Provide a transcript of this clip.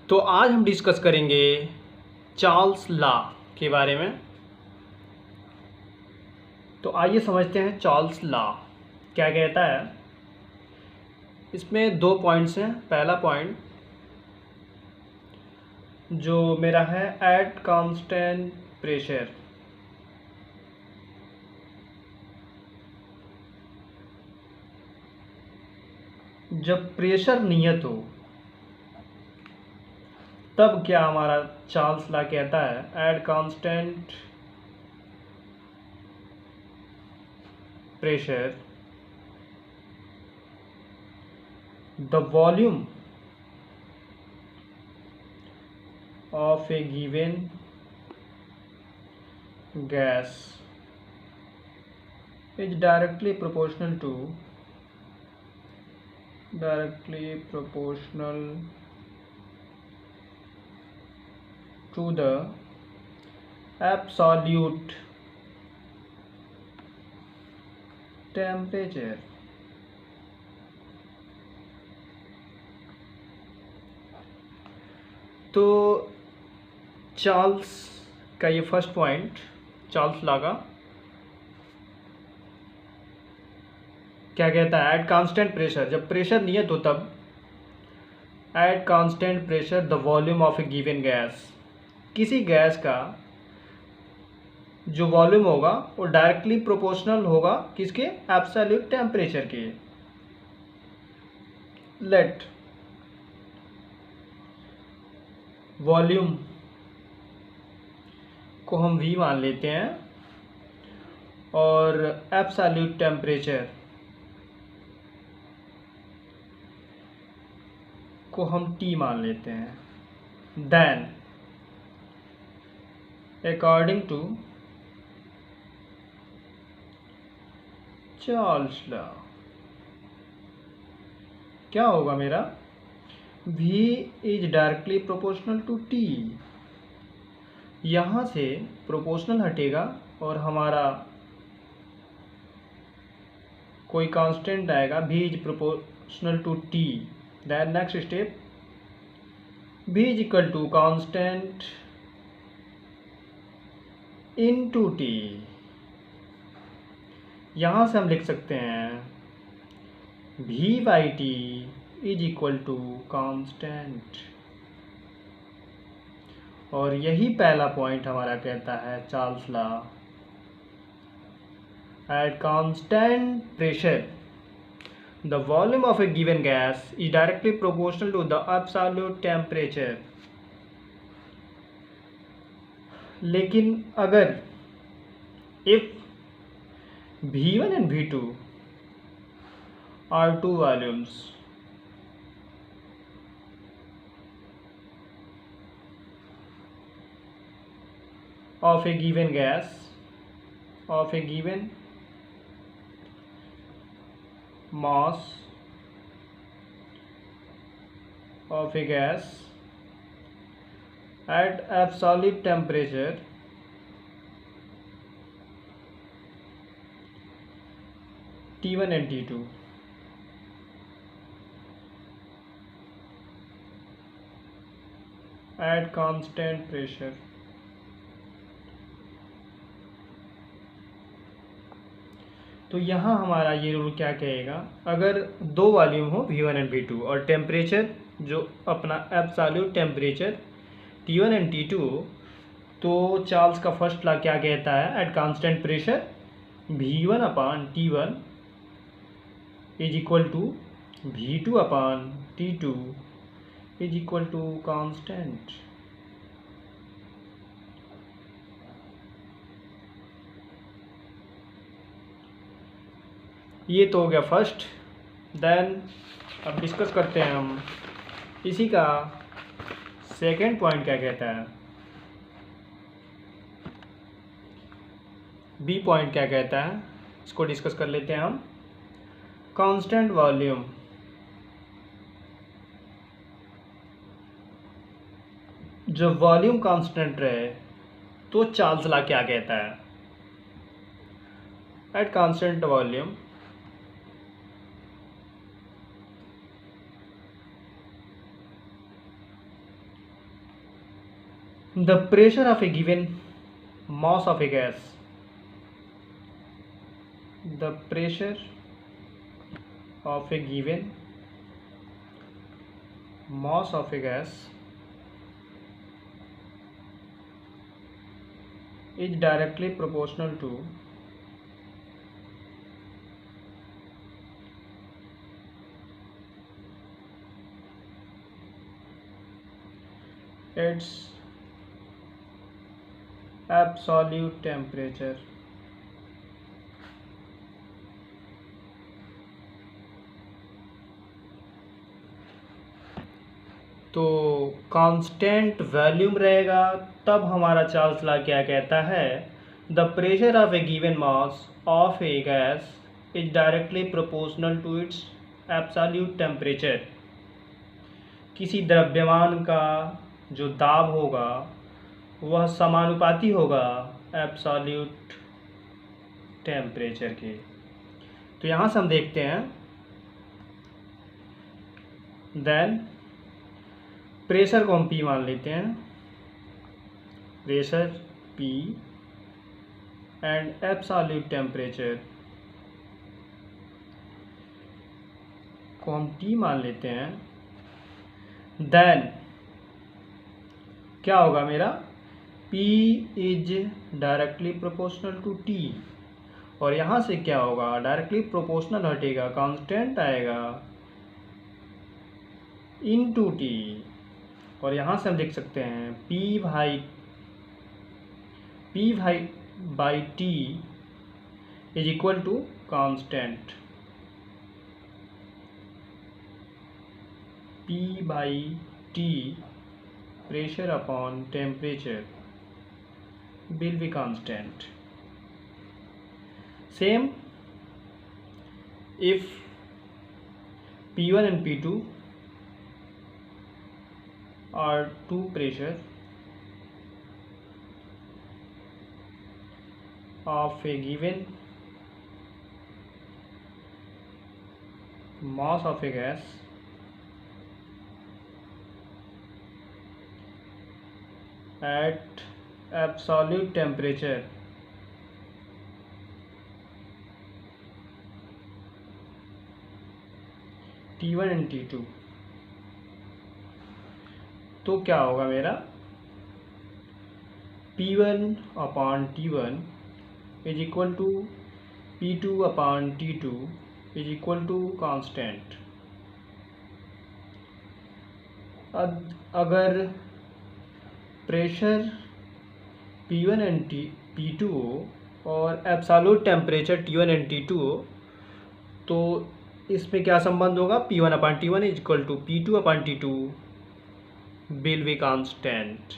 तो आज हम डिस्कस करेंगे चार्ल्स लॉ के बारे में। तो आइए समझते हैं चार्ल्स लॉ क्या कहता है। इसमें 2 पॉइंट्स हैं। पहला पॉइंट जो मेरा है एट कांस्टेंट प्रेशर, जब प्रेशर नियत हो तब क्या हमारा चार्ल्स लॉ कहता है at constant pressure the volume of a given gas is directly proportional to the absolute temperature. तो चार्ल्स का ये फर्स्ट पॉइंट, चार्ल्स लॉ का क्या कहता है एट कांस्टेंट प्रेशर, जब प्रेशर नियत हो तब eight constant pressure the volume of a given gas, किसी गैस का जो वॉल्यूम होगा वो डायरेक्टली प्रोपोर्शनल होगा किसके, एब्सोल्यूट टेम्परेचर के। लेट वॉल्यूम को हम V मान लेते हैं और एब्सोल्यूट टेम्परेचर को हम T मान लेते हैं। Then according to Charles law क्या होगा मेरा, V is directly proportional to T। यहाँ से प्रोपोर्शनल हटेगा और हमारा कोई कांस्टेंट आएगा, V is proportional to T। Then next step V is equal to constant into T। यहाँ से हम लिख सकते हैं V by T is equal to constant. और यही पहला पॉइंट हमारा कहता है Charles law at constant pressure the volume of a given gas is directly proportional to the absolute temperature. लेकिन अगर if V1 and V2 are two volumes of a given gas, of a given mass of a gas at absolute temperature T1 and T2, at constant pressure तो यहाँ हमारा ये rule क्या कहेगा, अगर दो वॉल्यूम हो V1 एंड V2 और टेम्परेचर जो अपना absolute temperature T1 and T2 हो, तो चार्ल्स का फर्स्ट लॉ क्या कहता है at constant pressure V1 upon T1 is equal to V2 upon T2 is equal to constant. ये तो हो गया फर्स्ट। देन अब डिस्कस करते हैं हम इसी का सेकेंड पॉइंट क्या कहता है, बी पॉइंट क्या कहता है, इसको डिस्कस कर लेते हैं हम। कांस्टेंट वॉल्यूम जब वॉल्यूम कांस्टेंट रहे तो चार्ल्स लॉ क्या कहता है at constant volume the pressure of a given mass of a gas, the pressure of a given mass of a gas is directly proportional to its absolute temperature. तो constant volume रहेगा तब हमारा Charles law क्या कहता है, the pressure of a given mass of a gas is directly proportional to its absolute temperature. किसी द्रव्यमान का जो दाब होगा वह समानुपाती होगा एब्सोल्यूट टेम्परेचर के। तो यहाँ से हम देखते हैं, देन प्रेशर को हम P मान लेते हैं, pressure P and absolute temperature को हम T मान लेते हैं। देन क्या होगा मेरा, P is directly proportional to T, और यहाँ से क्या होगा, डायरेक्टली प्रोपोर्शनल हटेगा, कांस्टेंट आएगा इनटू T, और यहाँ से हम लिख सकते हैं P by T is equal to constant, P by T pressure upon temperature will be constant. Same if P1 and P2 are two pressure of a given mass of a gas at absolute temperature T1 and T2, तो क्या होगा मेरा, P1 upon T1 is equal to P2 upon T2 is equal to constant. अगर pressure P1 and P2 हो और absolute temperature T1 and T2 हो, तो इसमें क्या संबंध होगा, P1 upon T1 is equal to P2 upon T2 will be constant.